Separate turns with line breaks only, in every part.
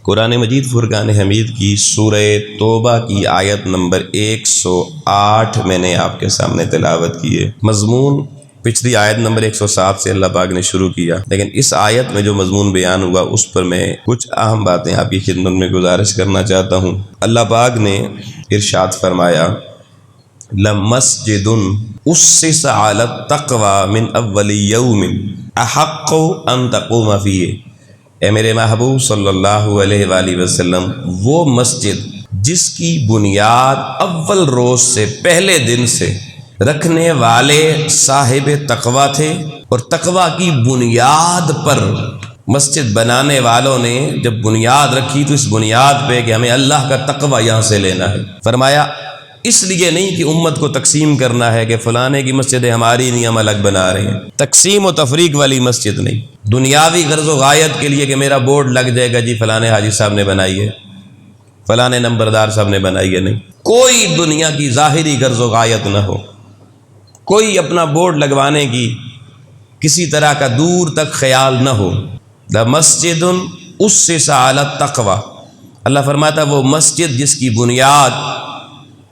قرآن مجید فرقان حمید کی سورہ توبہ کی آیت نمبر 108 میں نے آپ کے سامنے تلاوت کی ہے۔ مضمون پچھلی آیت نمبر 107 سے اللہ پاک نے شروع کیا، لیکن اس آیت میں جو مضمون بیان ہوا اس پر میں کچھ اہم باتیں آپ کی خدمت میں گزارش کرنا چاہتا ہوں۔ اللہ پاک نے ارشاد فرمایا لَمَسْجِدٌ أُسِّسَ عَلَى التَّقْوَى مِنْ أَوَّلِ يَوْمٍ أَحَقُّ أَن تَقُومَ فِيهِ۔ اے میرے محبوب صلی اللہ علیہ وآلہ وسلم، وہ مسجد جس کی بنیاد اول روز سے پہلے دن سے رکھنے والے صاحب تقوی تھے، اور تقوی کی بنیاد پر مسجد بنانے والوں نے جب بنیاد رکھی تو اس بنیاد پہ کہ ہمیں اللہ کا تقوی یہاں سے لینا ہے، فرمایا اس لیے نہیں کہ امت کو تقسیم کرنا ہے کہ فلانے کی مسجد ہماری نہیں، ہم الگ بنا رہے ہیں، تقسیم و تفریق والی مسجد نہیں، دنیاوی غرض و غایت کے لیے کہ میرا بورڈ لگ جائے گا جی فلانے حاجی صاحب نے بنائی ہے، فلانے نمبردار صاحب نے بنائی ہے، نہیں، کوئی دنیا کی ظاہری غرض و غایت نہ ہو، کوئی اپنا بورڈ لگوانے کی کسی طرح کا دور تک خیال نہ ہو۔ لَمَسْجِدٌ أُسِّسَ عَلَى التَّقْوَى، اللہ فرماتا وہ مسجد جس کی بنیاد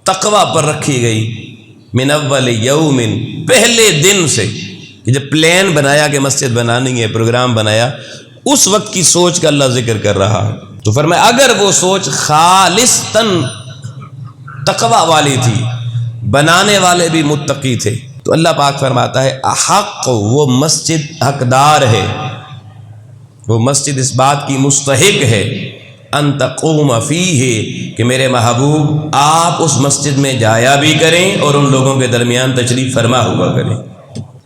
تقوی پر رکھی گئی، من اول یوم، پہلے دن سے، کہ جب پلان بنایا کہ مسجد بنانی ہے، پروگرام بنایا، اس وقت کی سوچ کا اللہ ذکر کر رہا ہے۔ تو فرمایا اگر وہ سوچ خالصتاً تقوی والی تھی، بنانے والے بھی متقی تھے، تو اللہ پاک فرماتا ہے احق، وہ مسجد حقدار ہے، وہ مسجد اس بات کی مستحق ہے ان تقوم فیہ، کہ میرے محبوب آپ اس مسجد میں جایا بھی کریں اور ان لوگوں کے درمیان تشریف فرما ہوا کریں۔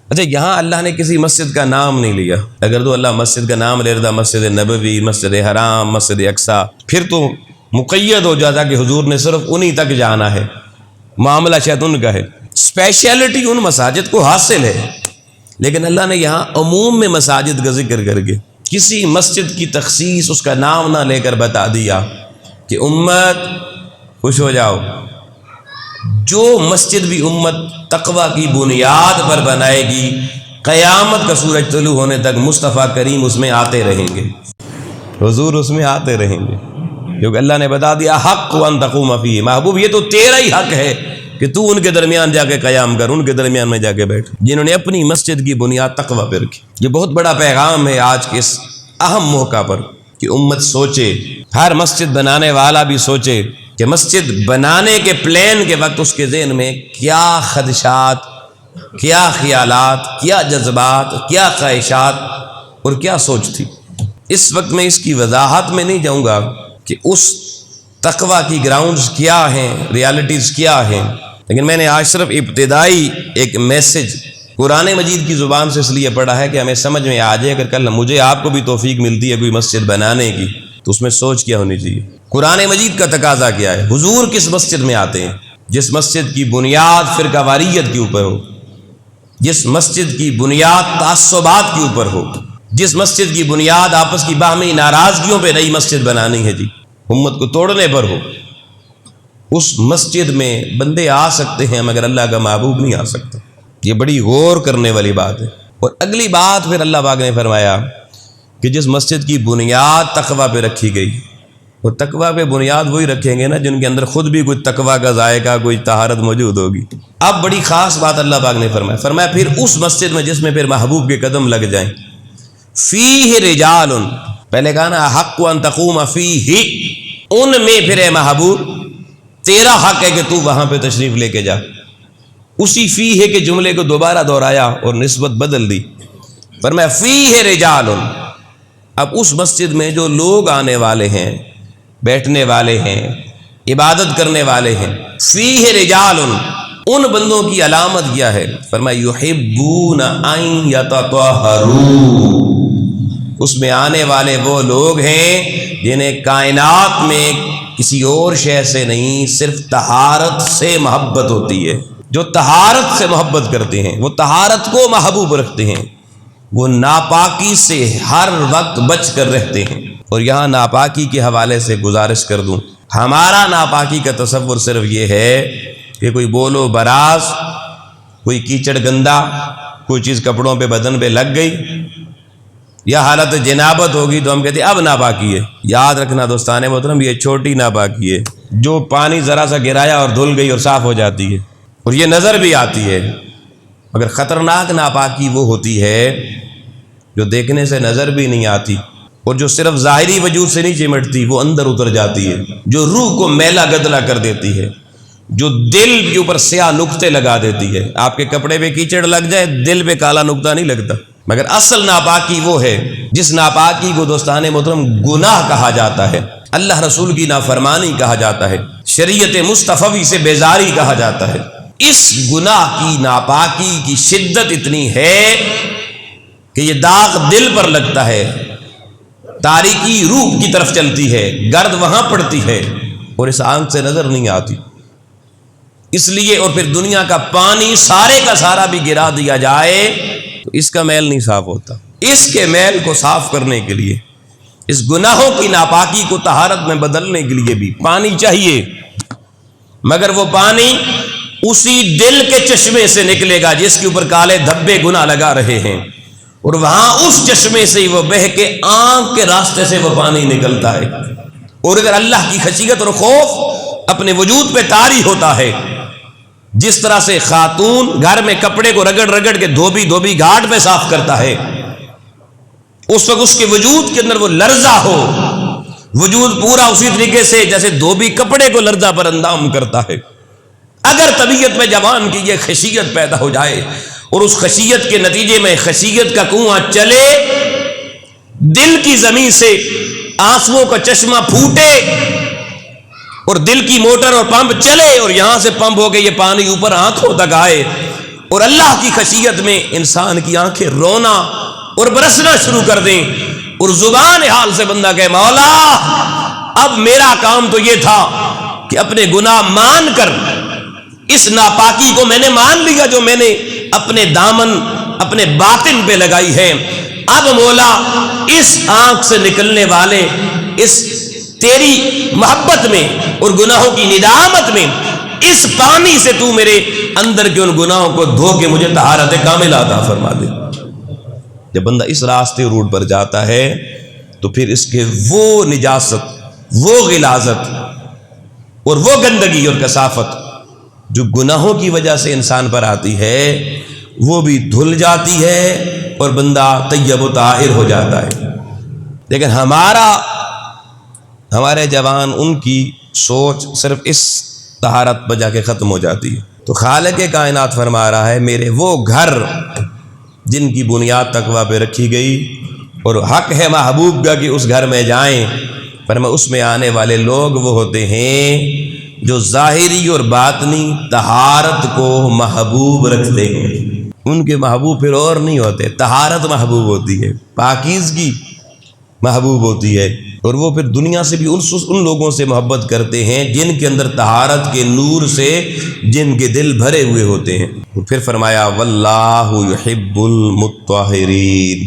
اچھا، یہاں اللہ نے کسی مسجد کا نام نہیں لیا، اگر تو اللہ مسجد کا نام لے رہا مسجد نبوی، مسجد حرام، مسجد اقصیٰ، پھر تو مقید ہو جاتا کہ حضور نے صرف انہی تک جانا ہے، معاملہ شاید ان کا ہے، اسپیشلٹی ان مساجد کو حاصل ہے، لیکن اللہ نے یہاں عموم میں مساجد کا ذکر کر کے کسی مسجد کی تخصیص اس کا نام نہ لے کر بتا دیا کہ امت خوش ہو جاؤ، جو مسجد بھی امت تقوی کی بنیاد پر بنائے گی، قیامت کا سورج طلوع ہونے تک مصطفیٰ کریم اس میں آتے رہیں گے، حضور اس میں آتے رہیں گے، کیونکہ اللہ نے بتا دیا حق ان تقوم فیہ، محبوب یہ تو تیرا ہی حق ہے کہ تو ان کے درمیان جا کے قیام کر، ان کے درمیان میں جا کے بیٹھ، جنہوں نے اپنی مسجد کی بنیاد تقوی پہ رکھی۔ یہ بہت بڑا پیغام ہے آج کے اس اہم موقع پر کہ امت سوچے، ہر مسجد بنانے والا بھی سوچے کہ مسجد بنانے کے پلان کے وقت اس کے ذہن میں کیا خدشات، کیا خیالات، کیا جذبات، کیا خواہشات اور کیا سوچ تھی۔ اس وقت میں اس کی وضاحت میں نہیں جاؤں گا کہ اس تقوی کی گراؤنڈز کیا ہیں، ریالٹیز کیا ہیں، لیکن میں نے آج صرف ابتدائی ایک میسج قرآن مجید کی زبان سے اس لیے پڑھا ہے کہ ہمیں سمجھ میں آ جائے، اگر کل مجھے آپ کو بھی توفیق ملتی ہے کوئی مسجد بنانے کی تو اس میں سوچ کیا ہونی چاہیے، قرآن مجید کا تقاضا کیا ہے، حضور کس مسجد میں آتے ہیں، جس مسجد کی بنیاد فرقہ واریت کے اوپر ہو، جس مسجد کی بنیاد تعصبات کے اوپر ہو، جس مسجد کی بنیاد آپس کی باہمی ناراضگیوں پہ نئی مسجد بنانی ہے جی، امت کو توڑنے پر ہو، اس مسجد میں بندے آ سکتے ہیں مگر اللہ کا محبوب نہیں آ سکتا۔ یہ بڑی غور کرنے والی بات ہے۔ اور اگلی بات پھر اللہ پاک نے فرمایا کہ جس مسجد کی بنیاد تقوی پہ رکھی گئی، اور تقوی پہ بنیاد وہی رکھیں گے نا جن کے اندر خود بھی کوئی تقوی کا ذائقہ، کوئی طہارت موجود ہوگی۔ اب بڑی خاص بات اللہ پاک نے فرمایا پھر اس مسجد میں جس میں پھر محبوب کے قدم لگ جائیں، فیہ رجال، پہلے کہا نا حق ان تقوم فیہ، ان میں پھر اے محبوب تیرا حق ہے کہ تو وہاں پہ تشریف لے کے جا، اسی فیہ کے جملے کو دوبارہ دہرایا اور نسبت بدل دی، فرمایا فیہ رجال، اب اس مسجد میں جو لوگ آنے والے ہیں، بیٹھنے والے ہیں، عبادت کرنے والے ہیں، فیہ رجال، ان بندوں کی علامت کیا ہے، فرمایا یحبون ان یتطہروا، اس میں آنے والے وہ لوگ ہیں جنہیں کائنات میں کسی اور شے سے نہیں، صرف طہارت سے محبت ہوتی ہے، جو طہارت سے محبت کرتے ہیں، وہ طہارت کو محبوب رکھتے ہیں، وہ ناپاکی سے ہر وقت بچ کر رہتے ہیں۔ اور یہاں ناپاکی کے حوالے سے گزارش کر دوں، ہمارا ناپاکی کا تصور صرف یہ ہے کہ کوئی بولو براز، کوئی کیچڑ گندا، کوئی چیز کپڑوں پہ بدن پہ لگ گئی یا حالت جنابت ہوگی تو ہم کہتے ہیں اب ناپاکی ہے۔ یاد رکھنا دوستان محترم، یہ چھوٹی ناپاکی ہے جو پانی ذرا سا گرایا اور دھل گئی اور صاف ہو جاتی ہے، اور یہ نظر بھی آتی ہے۔ مگر خطرناک ناپاکی وہ ہوتی ہے جو دیکھنے سے نظر بھی نہیں آتی، اور جو صرف ظاہری وجود سے نہیں چمٹتی، وہ اندر اتر جاتی ہے، جو روح کو میلا گدلا کر دیتی ہے، جو دل کے اوپر سیاہ نقطے لگا دیتی ہے۔ آپ کے کپڑے پہ کیچڑ لگ جائے، دل پہ کالا نقطہ نہیں لگتا۔ مگر اصل ناپاکی وہ ہے جس ناپاکی کو دوستان محترم گناہ کہا جاتا ہے، اللہ رسول کی نافرمانی کہا جاتا ہے، شریعت مصطفی سے بیزاری کہا جاتا ہے۔ اس گناہ کی ناپاکی کی شدت اتنی ہے کہ یہ داغ دل پر لگتا ہے، تاریکی روح کی طرف چلتی ہے، گرد وہاں پڑتی ہے اور اس آنکھ سے نظر نہیں آتی۔ اس لیے اور پھر دنیا کا پانی سارے کا سارا بھی گرا دیا جائے تو اس کا میل نہیں صاف ہوتا۔ اس کے میل کو صاف کرنے کے لیے، اس گناہوں کی ناپاکی کو طہارت میں بدلنے کے لیے بھی پانی چاہیے، مگر وہ پانی اسی دل کے چشمے سے نکلے گا جس کے اوپر کالے دھبے گناہ لگا رہے ہیں، اور وہاں اس چشمے سے ہی وہ بہہ کے آنکھ کے راستے سے وہ پانی نکلتا ہے۔ اور اگر اللہ کی خشیت اور خوف اپنے وجود پہ طاری ہوتا ہے، جس طرح سے خاتون گھر میں کپڑے کو رگڑ رگڑ کے دھوبی گھاٹ پہ صاف کرتا ہے، اس وقت اس کے وجود کے اندر وہ لرزہ ہو، وجود پورا اسی طریقے سے جیسے دھوبی کپڑے کو لرزہ پر اندام کرتا ہے۔ اگر طبیعت میں جوان کی یہ خشیت پیدا ہو جائے اور اس خشیت کے نتیجے میں خشیت کا کنواں چلے، دل کی زمین سے آنسوؤں کا چشمہ پھوٹے اور دل کی موٹر اور پمپ چلے اور یہاں سے پمپ ہو کے یہ پانی اوپر آنکھوں تک آئے، اور اللہ کی خشیت میں انسان کی آنکھیں رونا اور برسنا شروع کر دیں، اور زبان حال سے بندہ کہے مولا اب میرا کام تو یہ تھا کہ اپنے گناہ مان کر اس ناپاکی کو میں نے مان لیا جو میں نے اپنے دامن اپنے باطن پہ لگائی ہے، اب مولا اس آنکھ سے نکلنے والے اس تیری محبت میں اور گناہوں کی ندامت میں اس پانی سے تو میرے اندر کے ان گناہوں کو دھو کے مجھے طہارت کاملہ عطا فرما دے۔ جب بندہ اس راستے روٹ پر جاتا ہے تو پھر اس کے وہ نجاست، وہ غلاظت اور وہ گندگی اور کثافت جو گناہوں کی وجہ سے انسان پر آتی ہے وہ بھی دھل جاتی ہے اور بندہ طیب و طاہر ہو جاتا ہے۔ لیکن ہمارے جوان، ان کی سوچ صرف اس طہارت پر جا کے ختم ہو جاتی ہے۔ تو خالق کائنات فرما رہا ہے میرے وہ گھر جن کی بنیاد تقویٰ پہ رکھی گئی اور حق ہے محبوب کا کہ اس گھر میں جائیں، پر میں اس میں آنے والے لوگ وہ ہوتے ہیں جو ظاہری اور باطنی طہارت کو محبوب رکھتے ہیں۔ ان کے محبوب پھر اور نہیں ہوتے، طہارت محبوب ہوتی ہے، پاکیزگی محبوب ہوتی ہے، اور وہ پھر دنیا سے بھی ان لوگوں سے محبت کرتے ہیں جن کے اندر طہارت کے نور سے جن کے دل بھرے ہوئے ہوتے ہیں۔ پھر فرمایا واللہ یحب المطہرین،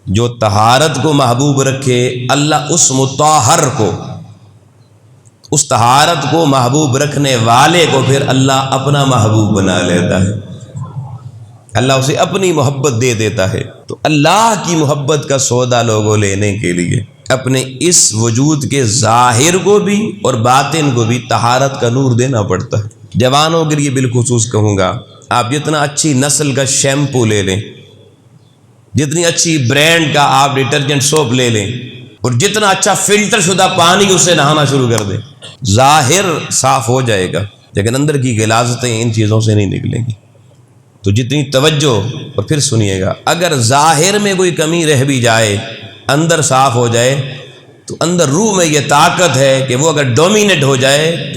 جو طہارت کو محبوب رکھے اللہ اس مطہر کو، اس طہارت کو محبوب رکھنے والے کو پھر اللہ اپنا محبوب بنا لیتا ہے، اللہ اسے اپنی محبت دے دیتا ہے۔ تو اللہ کی محبت کا سودا لوگوں لینے کے لیے اپنے اس وجود کے ظاہر کو بھی اور باطن کو بھی طہارت کا نور دینا پڑتا ہے۔ جوانوں کے لیے بالخصوص کہوں گا، آپ جتنا اچھی نسل کا شیمپو لے لیں، جتنی اچھی برانڈ کا آپ ڈٹرجنٹ سوپ لے لیں، اور جتنا اچھا فلٹر شدہ پانی اس سے نہانا شروع کر دیں، ظاہر صاف ہو جائے گا لیکن اندر کی غلاظتیں ان چیزوں سے نہیں نکلیں گی۔ تو جتنی توجہ، اور پھر سنیے گا، اگر ظاہر میں کوئی کمی رہ بھی جائے، اندر صاف ہو جائے، تو اندر روح میں یہ طاقت ہے کہ وہ اگر ڈومینیٹ ہو جائے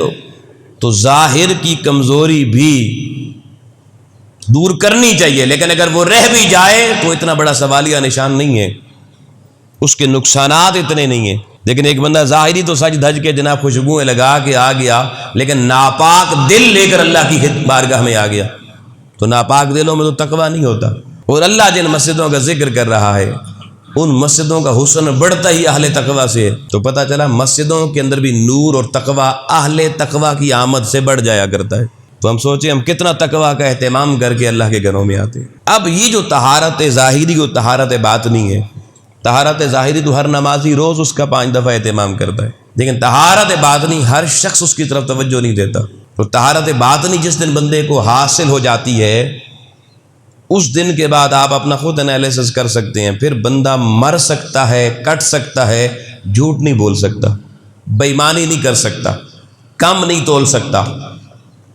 تو ظاہر کی کمزوری بھی دور کرنی چاہیے، لیکن اگر وہ رہ بھی جائے تو اتنا بڑا سوالیہ نشان نہیں ہے، اس کے نقصانات اتنے نہیں ہیں۔ لیکن ایک بندہ ظاہری تو سج دھج کے جناب خوشبوئیں لگا کے آ گیا، لیکن ناپاک دل لے کر اللہ کی بارگاہ میں آ گیا، تو ناپاک دلوں میں تو تقویٰ نہیں ہوتا۔ اور اللہ جن مسجدوں کا ذکر کر رہا ہے ان مسجدوں کا حسن بڑھتا ہی اہل تقویٰ سے ہے۔ تو پتہ چلا مسجدوں کے اندر بھی نور اور تقویٰ اہل تقویٰ کی آمد سے بڑھ جایا کرتا ہے۔ تو ہم سوچیں ہم کتنا تقویٰ کا اہتمام کر کے اللہ کے گھروں میں آتے ہیں۔ اب یہ جو طہارت ظاہری اور طہارت باطنی ہے، طہارت ظاہری تو ہر نمازی روز اس کا 5 دفعہ اہتمام کرتا ہے، لیکن طہارت باطنی ہر شخص اس کی طرف توجہ نہیں دیتا۔ تو طہارت باطنی جس دن بندے کو حاصل ہو جاتی ہے، اس دن کے بعد آپ اپنا خود انالیسس کر سکتے ہیں، پھر بندہ مر سکتا ہے، کٹ سکتا ہے، جھوٹ نہیں بول سکتا، بے ایمانی نہیں کر سکتا، کم نہیں تول سکتا،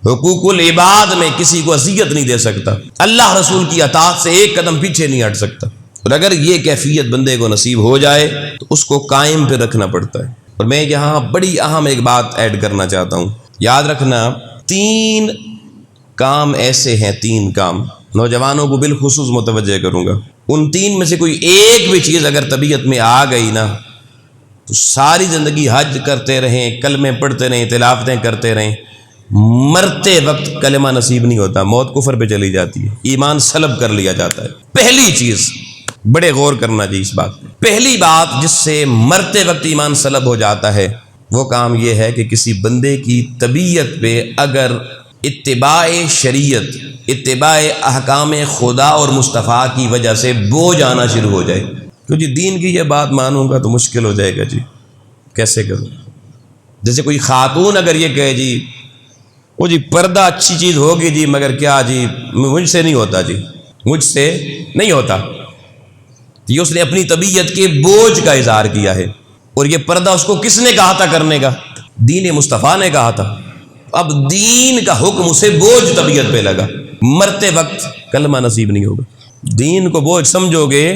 حقوق العباد میں کسی کو اذیت نہیں دے سکتا، اللہ رسول کی اطاعت سے ایک قدم پیچھے نہیں ہٹ سکتا۔ اور اگر یہ کیفیت بندے کو نصیب ہو جائے تو اس کو قائم پہ رکھنا پڑتا ہے۔ اور میں یہاں بڑی اہم ایک بات ایڈ کرنا چاہتا ہوں، یاد رکھنا 3 کام ایسے ہیں، 3 کام نوجوانوں کو بالخصوص متوجہ کروں گا، ان 3 میں سے کوئی ایک بھی چیز اگر طبیعت میں آ گئی نا تو ساری زندگی حج کرتے رہیں، کلمے پڑھتے رہیں، تلاوتیں کرتے رہیں، مرتے وقت کلمہ نصیب نہیں ہوتا، موت کفر پہ چلی جاتی ہے، ایمان سلب کر لیا جاتا ہے۔ پہلی چیز بڑے غور کرنا چاہیے اس بات پہ، پہلی بات جس سے مرتے وقت ایمان سلب ہو جاتا ہے وہ کام یہ ہے کہ کسی بندے کی طبیعت پہ اگر اتباع شریعت، اتباع احکام خدا اور مصطفیٰ کی وجہ سے بوجھ آنا شروع ہو جائے۔ تو جی دین کی یہ بات مانوں گا تو مشکل ہو جائے گا، جی کیسے کروں؟ جیسے کوئی خاتون اگر یہ کہے جی وہ جی پردہ اچھی چیز ہوگی جی مگر کیا جی مجھ سے نہیں ہوتا، جی مجھ سے نہیں ہوتا، یہ اس نے اپنی طبیعت کے بوجھ کا اظہار کیا ہے۔ اور یہ پردہ اس کو کس نے کہا تھا کرنے کا؟ دین مصطفیٰ نے کہا تھا۔ اب دین کا حکم اسے بوجھ طبیعت پہ لگا، مرتے وقت کلمہ نصیب نہیں ہوگا۔ دین کو بوجھ سمجھو گے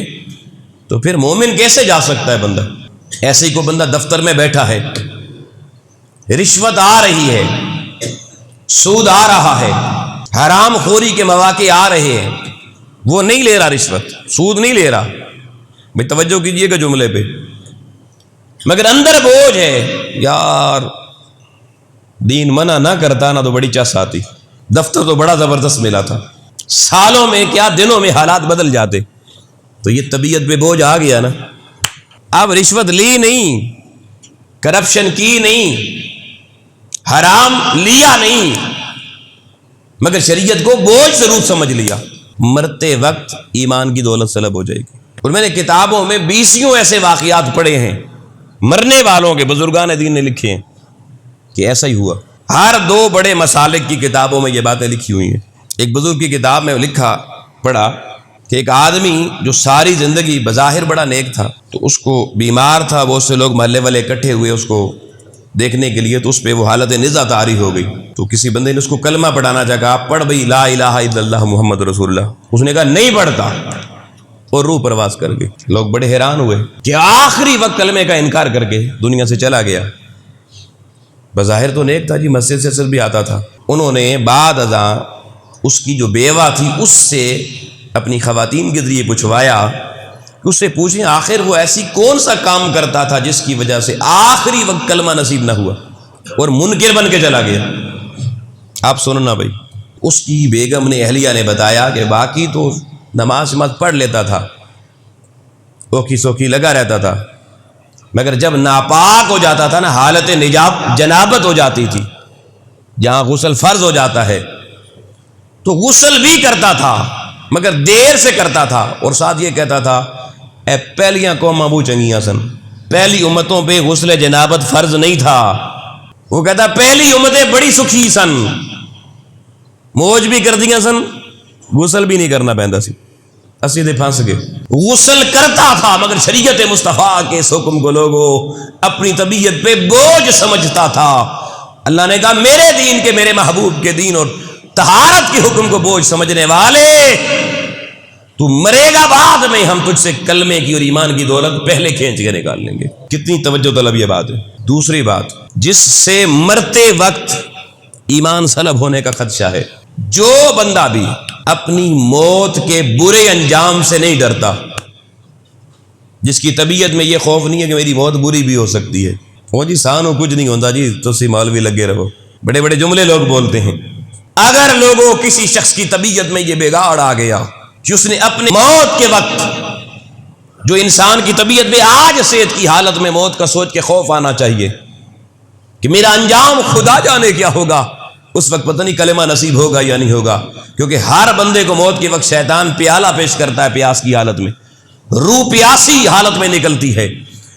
تو پھر مومن کیسے جا سکتا ہے بندہ؟ ایسے ہی کو بندہ دفتر میں بیٹھا ہے، رشوت آ رہی ہے، سود آ رہا ہے، حرام خوری کے مواقع آ رہے ہیں، وہ نہیں لے رہا رشوت، سود نہیں لے رہا، بھائی توجہ کیجئے گا جملے پہ، مگر اندر بوجھ ہے، یار دین منع نہ کرتا نا تو بڑی چس آتی، دفتر تو بڑا زبردست ملا تھا، سالوں میں کیا دنوں میں حالات بدل جاتے۔ تو یہ طبیعت پہ بوجھ آ گیا نا، اب رشوت لی نہیں، کرپشن کی نہیں، حرام لیا نہیں، مگر شریعت کو بوجھ ضرور سمجھ لیا، مرتے وقت ایمان کی دولت سلب ہو جائے گی۔ اور میں نے کتابوں میں 20 ایسے واقعات پڑھے ہیں مرنے والوں کے، بزرگان دین نے لکھے ہیں کہ ایسا ہی ہوا۔ ہر 2 بڑے مسالک کی کتابوں میں یہ باتیں لکھی ہوئی ہیں۔ ایک بزرگ کی کتاب میں لکھا پڑھا کہ ایک آدمی جو ساری زندگی بظاہر بڑا نیک تھا، تو اس کو بیمار تھا، بہت سے لوگ محلے والے اکٹھے ہوئے اس کو دیکھنے کے لیے، تو اس پہ وہ حالت نزا طاری ہو گئی، تو کسی بندے نے اس کو کلمہ پڑھانا چاہا، آپ پڑھ بھئی لا الہ الا اللہ محمد رسول اللہ، اس نے کہا نہیں پڑھتا، اور روح پرواز کر گئی۔ لوگ بڑے حیران ہوئے کہ آخری وقت کلمے کا انکار کر کے دنیا سے چلا گیا، بظاہر تو نیک تھا جی، مسجد سے اثر بھی آتا تھا۔ انہوں نے بعد ازاں اس کی جو بیوہ تھی اس سے اپنی خواتین کے ذریعے پوچھوایا کہ اس سے پوچھیں آخر وہ ایسی کون سا کام کرتا تھا جس کی وجہ سے آخری وقت کلمہ نصیب نہ ہوا اور منکر بن کے چلا گیا۔ آپ سننا بھائی، اس کی بیگم نے، اہلیہ نے بتایا کہ باقی تو نماز پڑھ لیتا تھا، اوکھی سوکھی لگا رہتا تھا، مگر جب ناپاک ہو جاتا تھا نا، حالت جنابت ہو جاتی تھی، جہاں غسل فرض ہو جاتا ہے، تو غسل بھی کرتا تھا مگر دیر سے کرتا تھا، اور ساتھ یہ کہتا تھا اے پہلیاں قوماں بو چنگیاں سن، پہلی امتوں پہ غسل جنابت فرض نہیں تھا۔ وہ کہتا پہلی امتیں بڑی سکھی سن، موج بھی کر دیا سن، غسل بھی نہیں کرنا پہنتا سی، اسی دے پھنس گئے۔ غسل کرتا تھا مگر شریعت مصطفیٰ کے اس حکم کو لوگوں اپنی طبیعت پہ بوجھ سمجھتا تھا۔ اللہ نے کہا میرے دین کے، میرے محبوب کے دین اور طہارت کے حکم کو بوجھ سمجھنے والے، تو مرے گا بعد میں، ہم تجھ سے کلمے کی اور ایمان کی دولت پہلے کھینچ کے نکال لیں گے۔ کتنی توجہ طلب یہ بات ہے۔ دوسری بات جس سے مرتے وقت ایمان سلب ہونے کا خدشہ ہے، جو بندہ بھی اپنی موت کے برے انجام سے نہیں ڈرتا، جس کی طبیعت میں یہ خوف نہیں ہے کہ میری موت بری بھی ہو سکتی ہے، وہ جی سانو کچھ نہیں ہوتا جی، تو سی مولوی لگے رہو، بڑے بڑے جملے لوگ بولتے ہیں۔ اگر لوگوں کسی شخص کی طبیعت میں یہ بگاڑ آ گیا کہ اس نے اپنے موت کے وقت، جو انسان کی طبیعت میں آج صحت کی حالت میں موت کا سوچ کے خوف آنا چاہیے کہ میرا انجام خدا جانے کیا ہوگا، اس وقت پتہ نہیں کلمہ نصیب ہوگا یا نہیں ہوگا، کیونکہ ہر بندے کو موت کے وقت شیطان پیالہ پیش کرتا ہے، پیاس کی حالت میں، روح پیاسی حالت میں نکلتی ہے،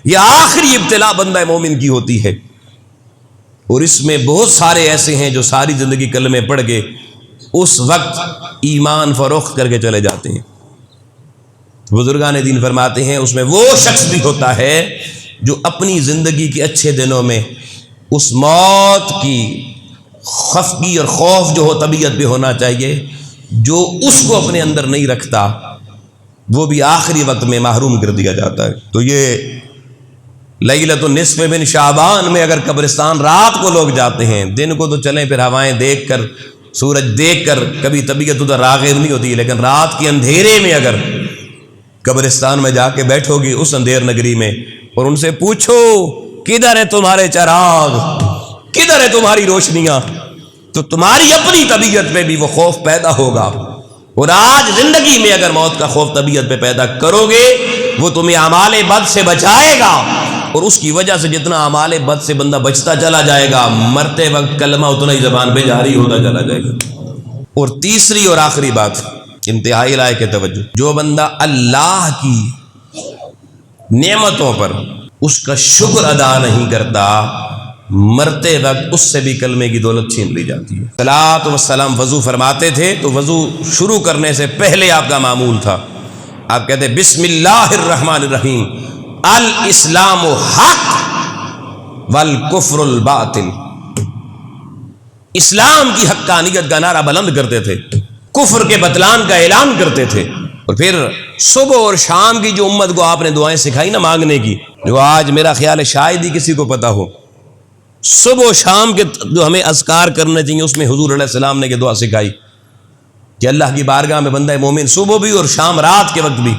یہ آخری ابتلا بندہ مومن کی ہوتی ہے، اور اس میں بہت سارے ایسے ہیں جو ساری زندگی کلمے پڑھ کے اس وقت ایمان فروخت کر کے چلے جاتے ہیں۔ بزرگان دین فرماتے ہیں اس میں وہ شخص بھی ہوتا ہے جو اپنی زندگی کے اچھے دنوں میں اس موت کی خفگی اور خوف جو ہو طبیعت پہ ہونا چاہیے، جو اس کو اپنے اندر نہیں رکھتا، وہ بھی آخری وقت میں محروم کر دیا جاتا ہے۔ تو یہ لیلۃ النصف من شعبان میں اگر قبرستان رات کو لوگ جاتے ہیں، دن کو تو چلیں پھر ہوائیں دیکھ کر، سورج دیکھ کر کبھی طبیعت ادھر راغب نہیں ہوتی، لیکن رات کے اندھیرے میں اگر قبرستان میں جا کے بیٹھو گی اس اندھیر نگری میں، اور ان سے پوچھو کدھر ہے تمہارے چراغ، کدھر ہے تمہاری روشنیاں، تو تمہاری اپنی طبیعت پہ بھی وہ خوف پیدا ہوگا۔ اور آج زندگی میں اگر موت کا خوف طبیعت پہ پیدا کرو گے، وہ تمہیں اعمال بد سے بچائے گا، اور اس کی وجہ سے جتنا اعمال بد سے بندہ بچتا چلا جائے گا، مرتے وقت کلمہ اتنا ہی زبان پہ جاری ہوتا چلا جائے گا۔ اور تیسری اور آخری بات انتہائی لائق توجہ، جو بندہ اللہ کی نعمتوں پر اس کا شکر ادا نہیں کرتا، مرتے وقت اس سے بھی کلمے کی دولت چھین لی جاتی ہے۔ صلاۃ والسلام وضو فرماتے تھے تو وضو شروع کرنے سے پہلے آپ کا معمول تھا، آپ کہتے بسم اللہ الرحمن الرحیم، الاسلام حق والکفر الباطل، اسلام کی حقانیت کا نعرہ بلند کرتے تھے، کفر کے بطلان کا اعلان کرتے تھے۔ اور پھر صبح اور شام کی جو امت کو آپ نے دعائیں سکھائی نا مانگنے کی، جو آج میرا خیال ہے شاید ہی کسی کو پتا ہو، صبح و شام کے جو ہمیں اذکار کرنے چاہیے، اس میں حضور علیہ السلام نے یہ دعا سکھائی کہ اللہ کی بارگاہ میں بندہ مومن صبح بھی اور شام رات کے وقت بھی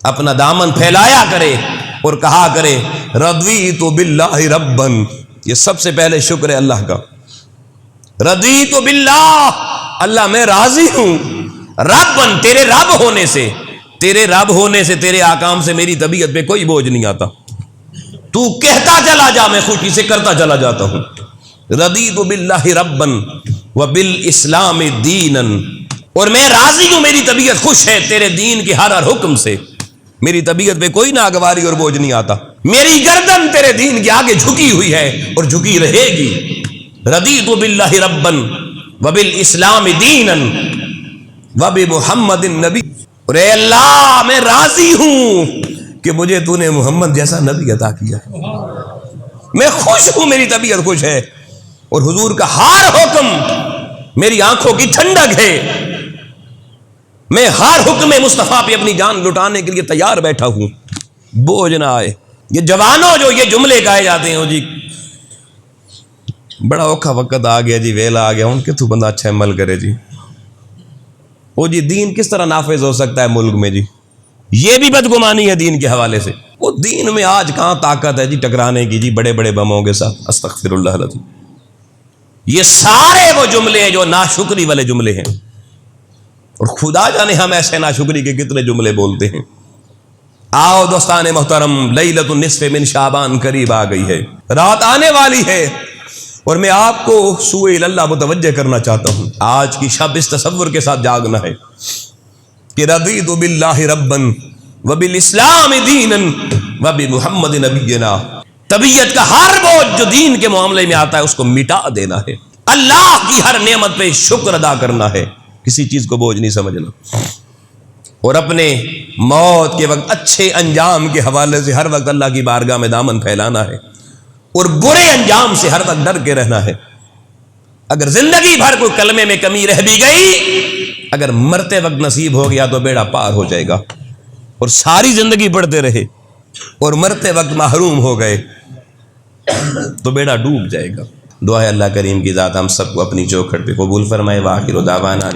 اپنا دامن پھیلایا کرے اور کہا کرے رضیت باللہ ربا، یہ سب سے پہلے شکر ہے اللہ کا، رضیت باللہ، اللہ میں راضی ہوں، ربن، تیرے رب ہونے سے، تیرے رب ہونے سے، تیرے احکام سے میری طبیعت پہ کوئی بوجھ نہیں آتا، تو کہتا چلا جا میں خوشی سے کرتا چلا جاتا ہوں، رضیت باللہ ربا وبالاسلام دینا، اور میں راضی ہوں، میری طبیعت خوش ہے تیرے دین کے ہر حکم سے، میری طبیعت پہ کوئی ناگواری اور بوجھ نہیں آتا، میری گردن تیرے دین کے آگے جھکی ہوئی ہے اور جھکی رہے گی، رضیت باللہ ربا وبالاسلام دینا وبمحمد النبی، اور اے اللہ میں راضی ہوں کہ مجھے تو نے محمد جیسا نبی عطا کیا، میں خوش ہوں، میری طبیعت خوش ہے، اور حضور کا ہر حکم میری آنکھوں کی ٹھنڈک ہے، میں ہر حکم مصطفیٰ پہ اپنی جان لٹانے کے لیے تیار بیٹھا ہوں، بوجھ نہ آئے۔ یہ جوانوں جو یہ جملے گائے جاتے ہیں، جی بڑا اوکھا وقت آ گیا جی، ویلا آ گیا، ان کے تو بندہ اچھا عمل کرے جی، وہ جی دین کس طرح نافذ ہو سکتا ہے ملک میں، جی یہ بھی بدگمانی ہے دین کے حوالے سے، وہ دین میں آج کہاں طاقت ہے جی ٹکرانے کی، جی بڑے بڑے بموں کے ساتھ، استغفر اللہ العظیم۔ یہ سارے وہ جملے ہیں جو ناشکری والے جملے ہیں، اور خدا جانے ہم ایسے ناشکری کے کتنے جملے بولتے ہیں۔ آؤ دوستان محترم، لیلۃ النصف من شعبان قریب آ گئی ہے، رات آنے والی ہے، اور میں آپ کو سوئے اللہ متوجہ کرنا چاہتا ہوں۔ آج کی شب اس تصور کے ساتھ جاگنا ہے کہ رضیت باللہ ربا وبالاسلام دینا وبمحمد نبینا، طبیعت کا ہر بوجھ جو دین کے معاملے میں آتا ہے اس کو مٹا دینا ہے، اللہ کی ہر نعمت پہ شکر ادا کرنا ہے، کسی چیز کو بوجھ نہیں سمجھنا، اور اپنے موت کے وقت اچھے انجام کے حوالے سے ہر وقت اللہ کی بارگاہ میں دامن پھیلانا ہے، اور برے انجام سے ہر وقت ڈر کے رہنا ہے۔ اگر زندگی بھر کوئی کلمے میں کمی رہ بھی گئی، اگر مرتے وقت نصیب ہو گیا تو بیڑا پار ہو جائے گا، اور ساری زندگی پڑھتے رہے اور مرتے وقت محروم ہو گئے تو بیڑا ڈوب جائے گا۔ دعا ہے اللہ کریم کی ذات ہم سب کو اپنی چوکھٹ پہ قبول فرمائے۔ وآخر دعوانا